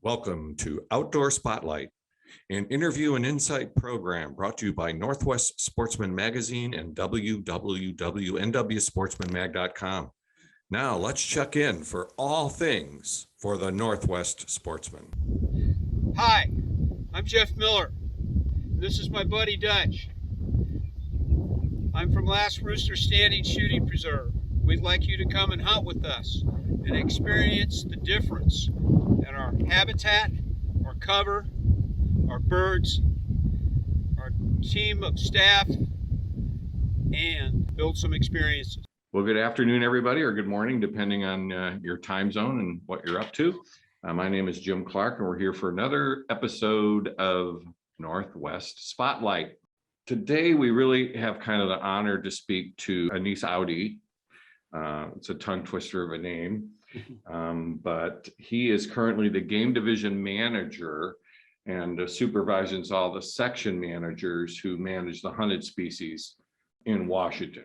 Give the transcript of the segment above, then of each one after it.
Welcome to Outdoor Spotlight, an interview and insight program brought to you by Northwest Sportsman Magazine and www.nwsportsmanmag.com. Now let's check in for all things for the Northwest Sportsman. Hi, I'm Jeff Miller. This is my buddy Dutch. I'm from Last Rooster Standing Shooting Preserve. We'd like you to come and hunt with us and experience the difference in our habitat, our cover, our birds, our team of staff, and build some experiences. Well, good afternoon, everybody, or good morning, depending on your time zone and what you're up to. My name is Jim Clark, and we're here for another episode of Northwest Spotlight. Today, we really have kind of the honor to speak to Audie. It's a tongue twister of a name, but he is currently the game division manager and supervises all the section managers who manage the hunted species in Washington.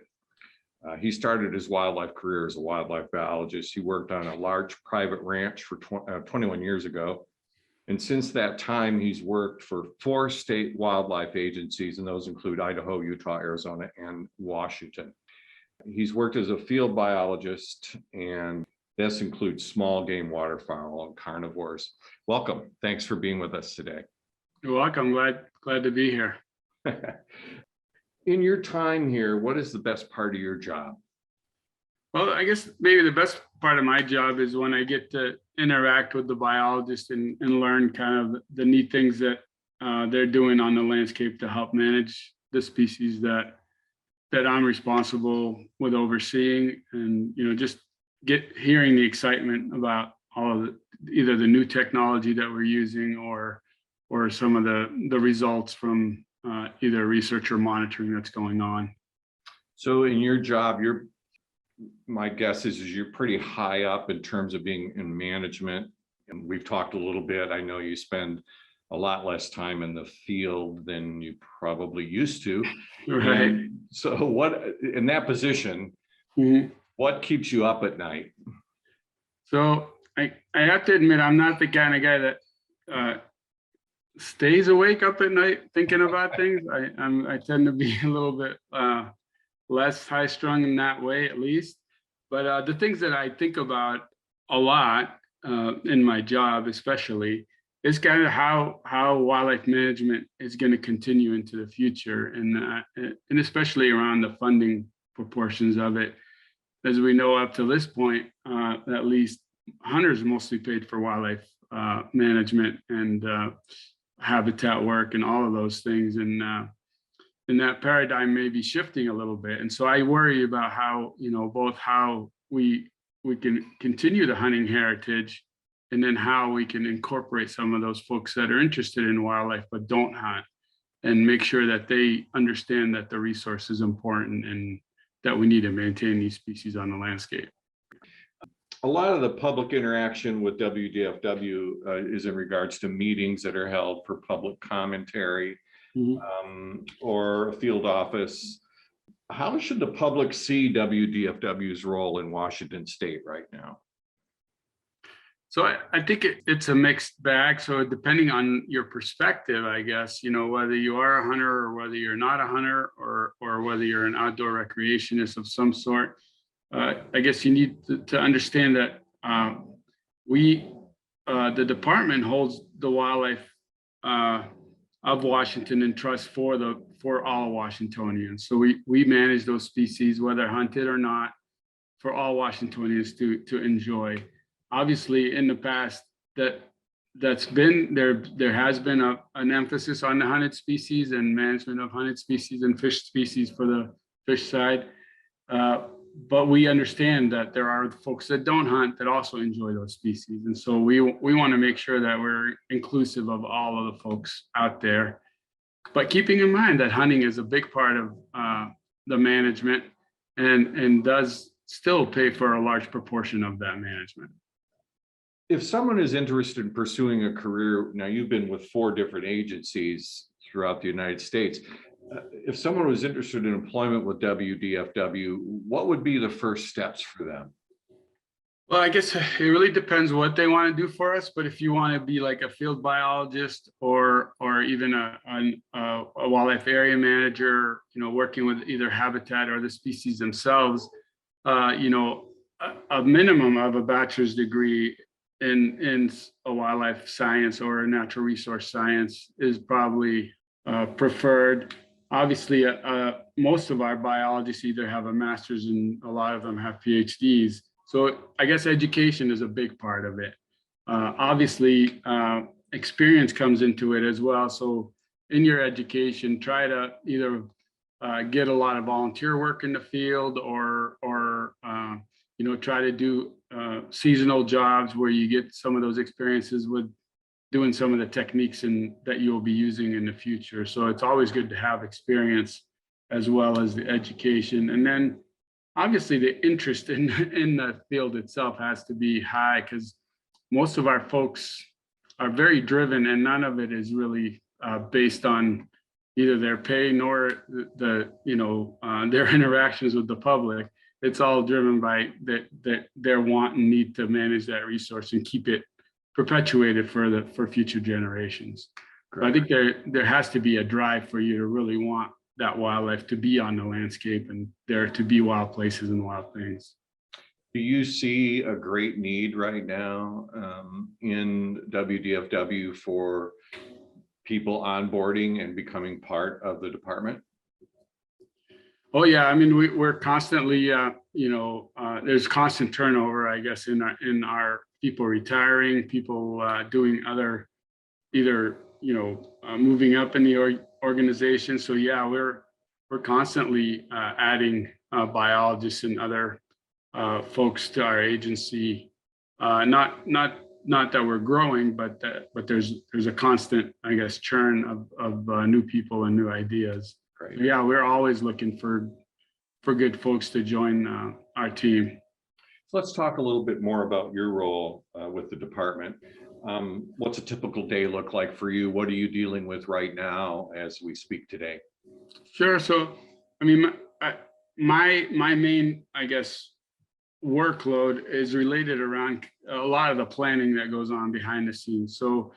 He started his wildlife career as a wildlife biologist. He worked on a large private ranch for 21 years ago. And since that time, he's worked for 4 state wildlife agencies, and those include Idaho, Utah, Arizona, and Washington. He's worked as a field biologist, and this includes small game waterfowl and carnivores. Welcome. Thanks for being with us today. You're welcome. Glad to be here. In your time here, what is the best part of your job? Well, I guess maybe the best part of my job is when I get to interact with the biologist and learn kind of the neat things that they're doing on the landscape to help manage the species that I'm responsible with overseeing, and just hearing the excitement about all of either the new technology that we're using or some of the results from either research or monitoring that's going on. So in your job, my guess is you're pretty high up in terms of being in management. And we've talked a little bit. I know you spend a lot less time in the field than you probably used to. Right. And so what, in that position, what keeps you up at night? So I have to admit, I'm not the kind of guy that stays awake up at night thinking about things. I tend to be a little bit less high strung in that way, at least. But the things that I think about a lot in my job, especially, is kind of how wildlife management is going to continue into the future, and especially around the funding proportions of it. As we know, up to this point, at least hunters mostly paid for wildlife management and habitat work and all of those things. And that paradigm may be shifting a little bit. And so I worry about how, both how we can continue the hunting heritage, and then how we can incorporate some of those folks that are interested in wildlife but don't hunt, and make sure that they understand that the resource is important and that we need to maintain these species on the landscape. A lot of the public interaction with Wdfw is in regards to meetings that are held for public commentary or a field office. How should the public see Wdfw's role in Washington State right now? So I think it's a mixed bag. So depending on your perspective, I guess, whether you are a hunter or whether you're not a hunter, or whether you're an outdoor recreationist of some sort, I guess you need to understand that the department holds the wildlife of Washington in trust for all Washingtonians. So we manage those species, whether hunted or not, for all Washingtonians to enjoy. Obviously, in the past, that's been there has been an emphasis on the hunted species and management of hunted species and fish species for the fish side. But we understand that there are folks that don't hunt that also enjoy those species. And so we want to make sure that we're inclusive of all of the folks out there. But keeping in mind that hunting is a big part of the management and does still pay for a large proportion of that management. If someone is interested in pursuing a career, now you've been with 4 different agencies throughout the United States. If someone was interested in employment with Wdfw, what would be the first steps for them? Well, I guess it really depends what they want to do for us. But if you want to be like a field biologist or even a wildlife area manager, working with either habitat or the species themselves, a minimum of a bachelor's degree in a wildlife science or a natural resource science is probably preferred. Obviously, most of our biologists either have a master's and a lot of them have PhDs. So I guess education is a big part of it. Obviously, experience comes into it as well. So in your education, try to either get a lot of volunteer work in the field or try to do seasonal jobs where you get some of those experiences with doing some of the techniques that you'll be using in the future. So it's always good to have experience as well as the education. And then obviously the interest in the field itself has to be high, because most of our folks are very driven and none of it is really based on either their pay nor their interactions with the public. It's all driven by their want and need to manage that resource and keep it perpetuated for future generations. So I think there has to be a drive for you to really want that wildlife to be on the landscape and there to be wild places and wild things. Do you see a great need right now in WDFW for people onboarding and becoming part of the department? Oh yeah, I mean we're constantly, there's constant turnover, I guess, in our people retiring, people doing other, either moving up in the organization. So yeah, we're constantly adding biologists and other folks to our agency. Not that we're growing, but there's a constant, I guess, churn of new people and new ideas. Great. So yeah, we're always looking for good folks to join our team. So let's talk a little bit more about your role with the department. What's a typical day look like for you? What are you dealing with right now as we speak today? Sure. So, I mean, my main, I guess, workload is related around a lot of the planning that goes on behind the scenes. So,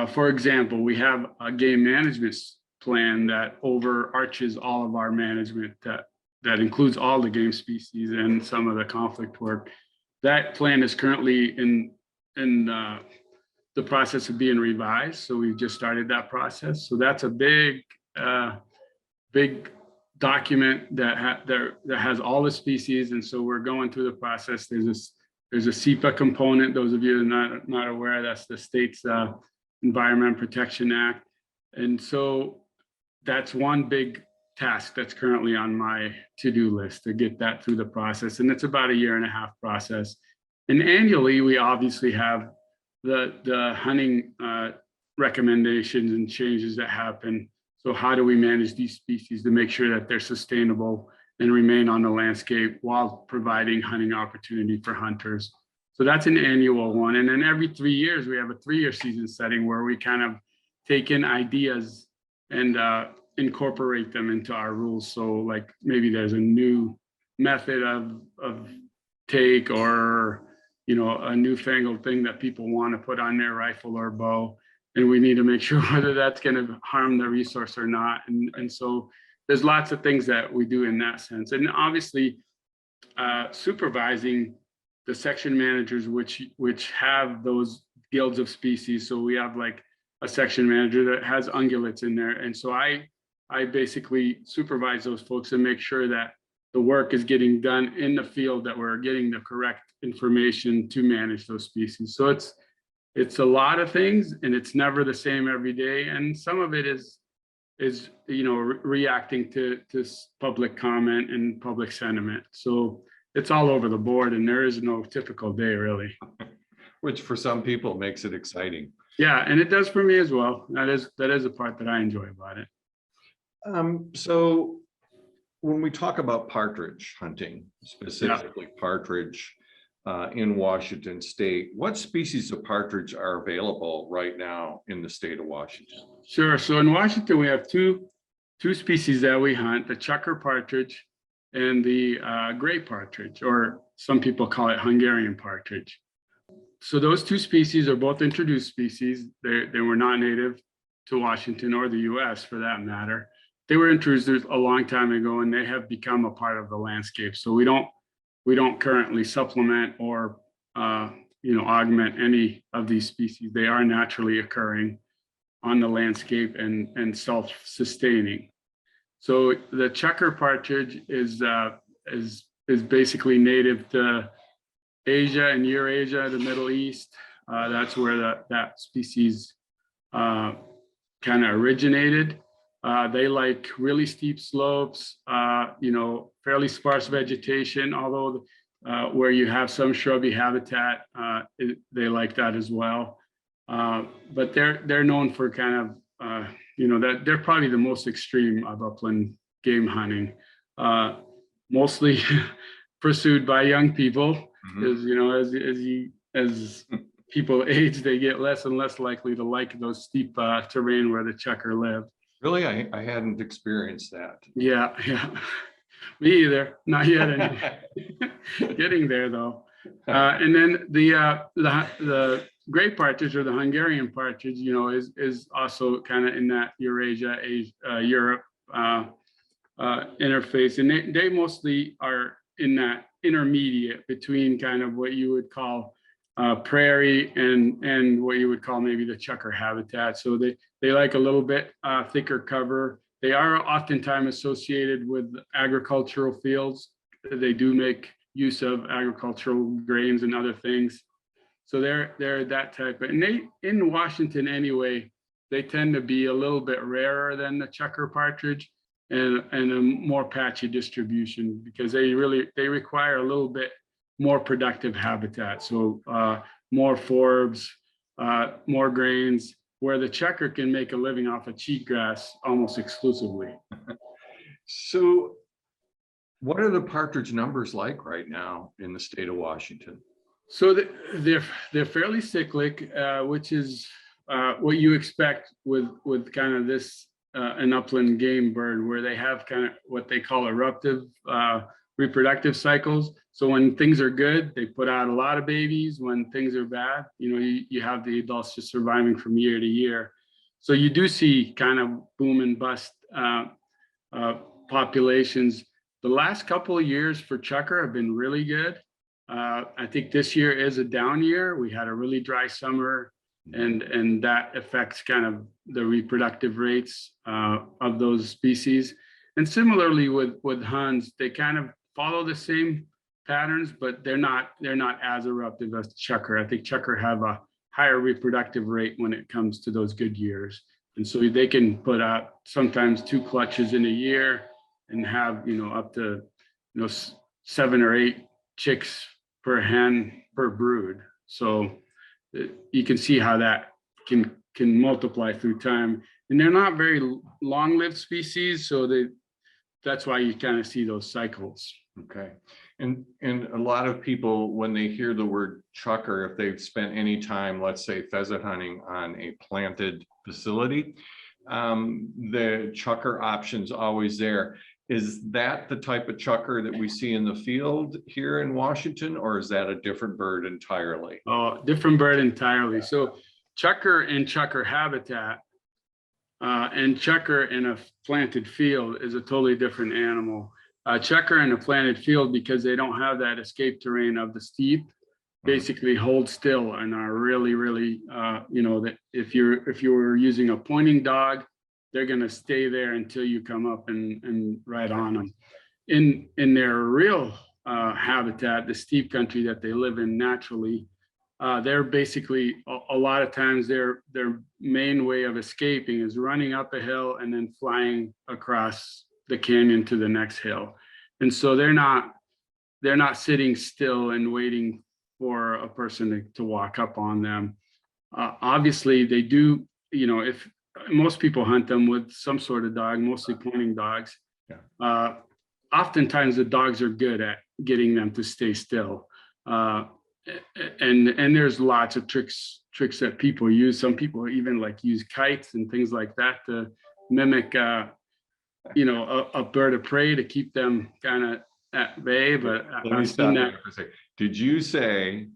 for example, we have a game management plan that overarches all of our management that includes all the game species and some of the conflict work. That plan is currently in the process of being revised. So we've just started that process. So that's a big document that has all the species. And so we're going through the process. There's a SEPA component. Those of you that are not aware, that's the state's Environment Protection Act. And so that's one big task that's currently on my to-do list, to get that through the process. And it's about a 1.5-year process. And annually, we obviously have the hunting recommendations and changes that happen. So how do we manage these species to make sure that they're sustainable and remain on the landscape while providing hunting opportunity for hunters? So that's an annual one. And then every 3 years, we have a 3-year season setting where we kind of take in ideas and incorporate them into our rules. So like maybe there's a new method of take or a newfangled thing that people want to put on their rifle or bow, and we need to make sure whether that's going to harm the resource or not. And so there's lots of things that we do in that sense. And obviously supervising the section managers which have those guilds of species. So we have like a section manager that has ungulates in there, and so I basically supervise those folks and make sure that the work is getting done in the field, that we're getting the correct information to manage those species. So it's a lot of things, and it's never the same every day. And some of it is reacting to public comment and public sentiment. So it's all over the board, and there is no typical day really. Which for some people makes it exciting. Yeah, and it does for me as well. That is a part that I enjoy about it. So when we talk about partridge hunting, specifically partridge in Washington state, what species of partridge are available right now in the state of Washington? Sure. So in Washington, we have two species that we hunt, the chucker partridge and the gray partridge, or some people call it Hungarian partridge. So those two species are both introduced species. They were not native to Washington or the US for that matter. They were introduced a long time ago, and they have become a part of the landscape. So we don't currently supplement or augment any of these species. They are naturally occurring on the landscape and self-sustaining. So the checker partridge is basically native to Asia and Eurasia, the Middle East. That's where that species kind of originated. They like really steep slopes, fairly sparse vegetation, although where you have some shrubby habitat, they like that as well. But they're known for kind of, that they're probably the most extreme of upland game hunting, mostly pursued by young people. As people age, they get less and less likely to like those steep terrain where the checker lived. Really, I hadn't experienced that. Yeah. Me either. Not yet anyway. Getting there though. And then the gray partridge, or the Hungarian partridge, is also kind of in that Eurasia, Europe interface, and they mostly are in that intermediate between kind of what you would call prairie and what you would call maybe the checker habitat. So they like a little bit thicker cover. They are oftentimes associated with agricultural fields. They do make use of agricultural grains and other things. So they're that type. And they, in Washington anyway, they tend to be a little bit rarer than the checker partridge and a more patchy distribution, because they require a little bit more productive habitat. So more forbs, more grains, where the checker can make a living off of cheatgrass almost exclusively. So what are the partridge numbers like right now in the state of Washington? So they're fairly cyclic, which is what you expect with kind of this an upland game bird, where they have kind of what they call eruptive reproductive cycles. So when things are good, they put out a lot of babies. When things are bad, you have the adults just surviving from year to year. So you do see kind of boom and bust populations. The last couple of years for checker have been really good. I think this year is a down year. We had a really dry summer, and that affects kind of the reproductive rates of those species. And similarly with Huns, they kind of follow the same patterns, but they're not as eruptive as checker. I think checker have a higher reproductive rate when it comes to those good years. And so they can put out sometimes 2 clutches in a year and have, up to, 7 or 8 chicks per hen per brood. So you can see how that can multiply through time. And they're not very long-lived species, so that's why you kind of see those cycles. Okay. And a lot of people, when they hear the word chucker, if they've spent any time, let's say pheasant hunting on a planted facility, the chucker option's always there. Is that the type of chucker that we see in the field here in Washington, or is that a different bird entirely? Oh, different bird entirely. So chucker in chucker habitat and chucker in a planted field is a totally different animal. Checker in a planted field, because they don't have that escape terrain of the steep, basically hold still and are really, really, that if you were using a pointing dog, they're going to stay there until you come up and ride on them. In their real habitat, the steep country that they live in naturally, they're basically a lot of times their main way of escaping is running up a hill and then flying across the canyon to the next hill. And so they're not sitting still and waiting for a person to walk up on them. Obviously they do, if most people hunt them with some sort of dog, mostly pointing dogs. Yeah. Oftentimes the dogs are good at getting them to stay still. And there's lots of tricks that people use. Some people even use kites and things like that to mimic a bird of prey, to keep them kind of at bay, but Let me I've stop seen you that. there for a second. Did you say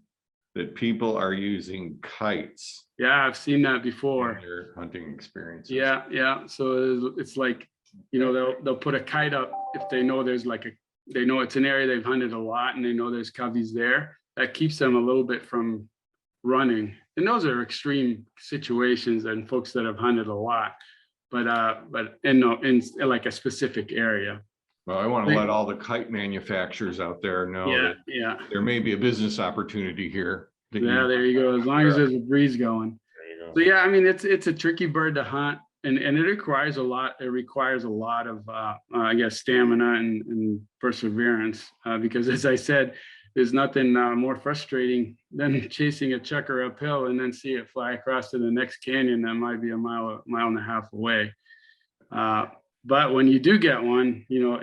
that people are using kites Yeah, I've seen that in before. their hunting experiences? Yeah. So it's like, you know, they'll put a kite up if they know there's like they know it's an area they've hunted a lot and they know there's coveys there. That keeps them a little bit from running. And those are extreme situations and folks that have hunted a lot, but in like a specific area. Well, I want to let all the kite manufacturers out there know that Yeah. there may be a business opportunity here. Yeah, there you go. As long as there's a breeze going. There you go. So yeah, I mean, it's a tricky bird to hunt, and it requires a lot. It requires a lot of, I guess, stamina and perseverance. Because as I said, there's nothing more frustrating than chasing a chukar uphill and then see it fly across to the next canyon that might be a mile and a half away. But when you do get one, you know,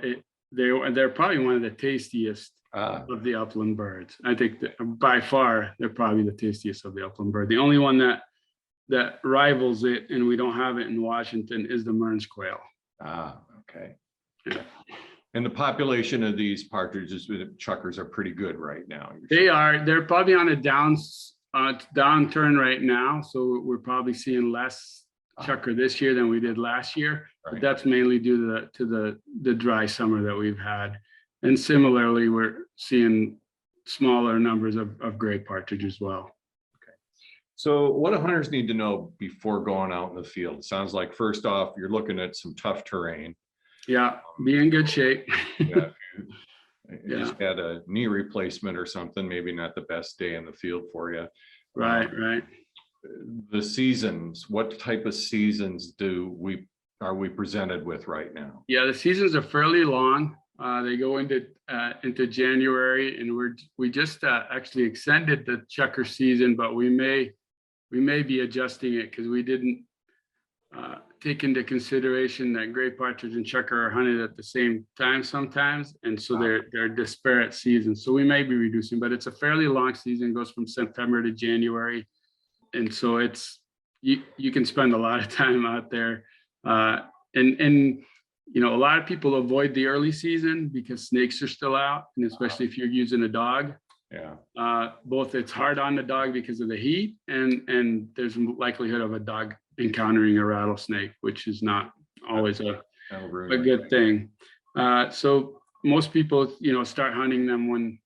they're probably one of the tastiest of the upland birds. I think that by far they're probably the tastiest of the upland bird. The only one that rivals it, and we don't have it in Washington, is the Mearns quail. Okay. Yeah. And the population of these partridges with chukars are pretty good right now. They're probably on a downturn right now. So we're probably seeing less chukar this year than we did last year. Right. But that's mainly due to the dry summer that we've had. And similarly, we're seeing smaller numbers of gray partridge as well. So what do hunters need to know before going out in the field? It sounds like first off, you're looking at some tough terrain. Yeah, be in good shape. Yeah, you just had a knee replacement or something, maybe not the best day in the field for you. Right. The seasons, what type of seasons are we presented with right now? Yeah, the seasons are fairly long. They go into January, and we just actually extended the chukar season, but we may be adjusting it because we didn't take into consideration that gray partridge and chukar are hunted at the same time sometimes, and so they're disparate seasons. So we may be reducing, but it's a fairly long season. It goes from September to January, and so it's you can spend a lot of time out there, and you know, a lot of people avoid the early season because snakes are still out, and especially if you're using a dog. Yeah. Both it's hard on the dog because of the heat, and there's likelihood of a dog encountering a rattlesnake, which is not always a good thing. So most people, you know, start hunting them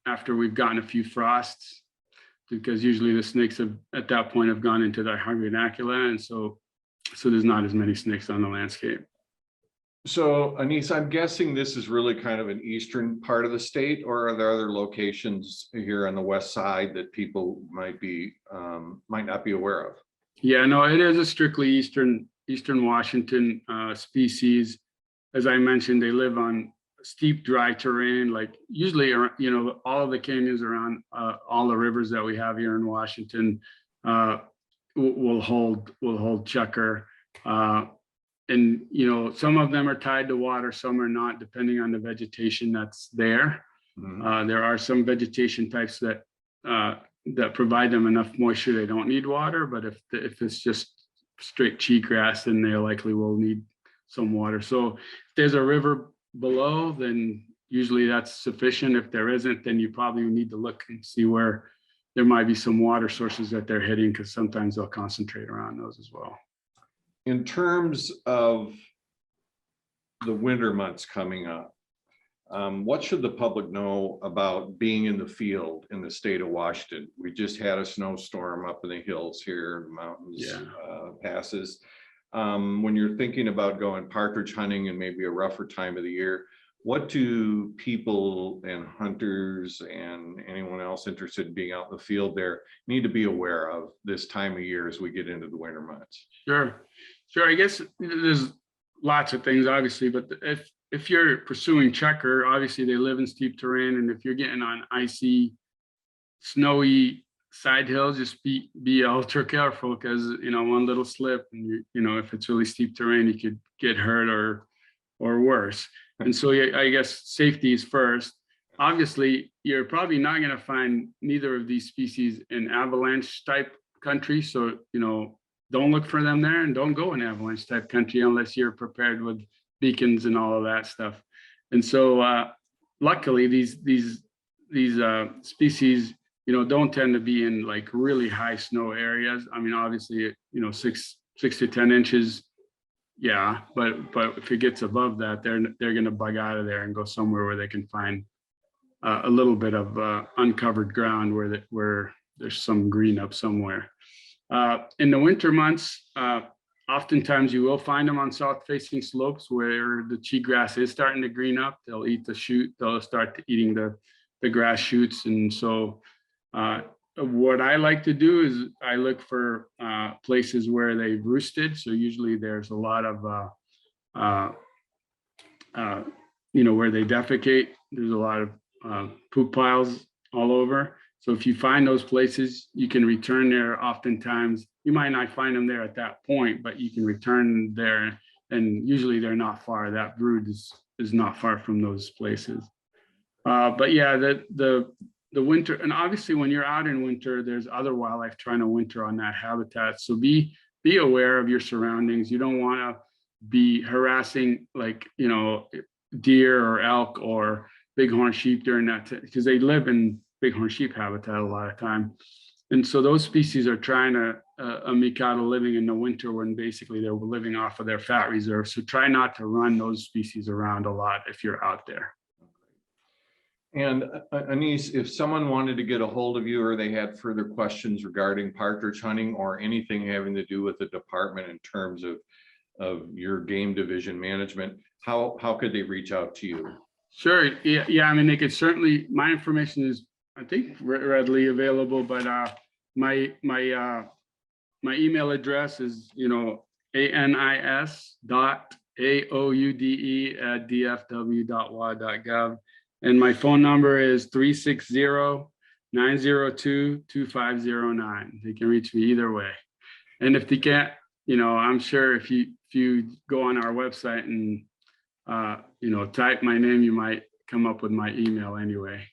after we've gotten a few frosts, because usually the snakes have at that point have gone into their hibernacula, and so there's not as many snakes on the landscape. So Anis, I'm guessing this is really kind of an eastern part of the state, or are there other locations here on the west side that people might not be aware of? Yeah, no, it is a strictly Eastern Washington species. As I mentioned, they live on steep, dry terrain, like usually, you know, all of the canyons around all the rivers that we have here in Washington will hold chukar. And, you know, some of them are tied to water, some are not, depending on the vegetation that's there. Mm-hmm. There are some vegetation types that provide them enough moisture they don't need water, but if it's just straight cheatgrass, then they likely will need some water. So if there's a river below, then usually that's sufficient. If there isn't, then you probably need to look and see where there might be some water sources that they're hitting, because sometimes they'll concentrate around those as well. In terms of the winter months coming up, what should the public know about being in the field in the state of Washington? We just had a snowstorm up in the hills here, the mountains, passes. When you're thinking about going partridge hunting and maybe a rougher time of the year, what do people and hunters and anyone else interested in being out in the field there need to be aware of this time of year as we get into the winter months? Sure. I guess there's lots of things, obviously, but if you're pursuing chukar, obviously they live in steep terrain, and if you're getting on icy, snowy side hills, just be ultra careful, because, you know, one little slip and you know, if it's really steep terrain, you could get hurt or worse. And so I guess safety is first. Obviously, you're probably not going to find neither of these species in avalanche type country. So, you know, don't look for them there, and don't go in avalanche type country unless you're prepared with beacons and all of that stuff. And so luckily these species, don't tend to be in like really high snow areas. I mean, obviously, 6 to 10 inches. Yeah, but if it gets above that, they're going to bug out of there and go somewhere where they can find a little bit of uncovered ground where there's some green up somewhere. In the winter months, oftentimes you will find them on south-facing slopes where the cheatgrass is starting to green up. They'll eat the shoot. They'll start eating the grass shoots, and so what I like to do is I look for places where they've roosted. So usually there's a lot of, where they defecate. There's a lot of poop piles all over. So if you find those places, you can return there. Oftentimes, you might not find them there at that point, but you can return there. And usually they're not far. That brood is not far from those places. But yeah, the winter, and obviously when you're out in winter, there's other wildlife trying to winter on that habitat. So be aware of your surroundings. You don't want to be harassing deer or elk or bighorn sheep during that, because they live in bighorn sheep habitat a lot of time. And so those species are trying to eke out a living in the winter when basically they're living off of their fat reserve. So try not to run those species around a lot if you're out there. And Anise, if someone wanted to get a hold of you or they had further questions regarding partridge hunting or anything having to do with the department in terms of your game division management, how could they reach out to you? Sure. Yeah. I mean, they could certainly, my information is, I think, readily available, but my email address is, anis.aoude@dfw.wa.gov. And my phone number is 360-902-2509. They can reach me either way. And if they can't, I'm sure if you go on our website and, type my name, you might come up with my email anyway.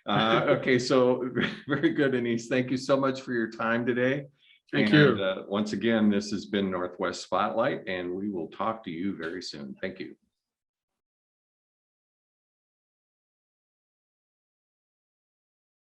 Okay, so very good, Anise. Thank you so much for your time today. Thank you. Once again, this has been Northwest Spotlight, and we will talk to you very soon. Thank you.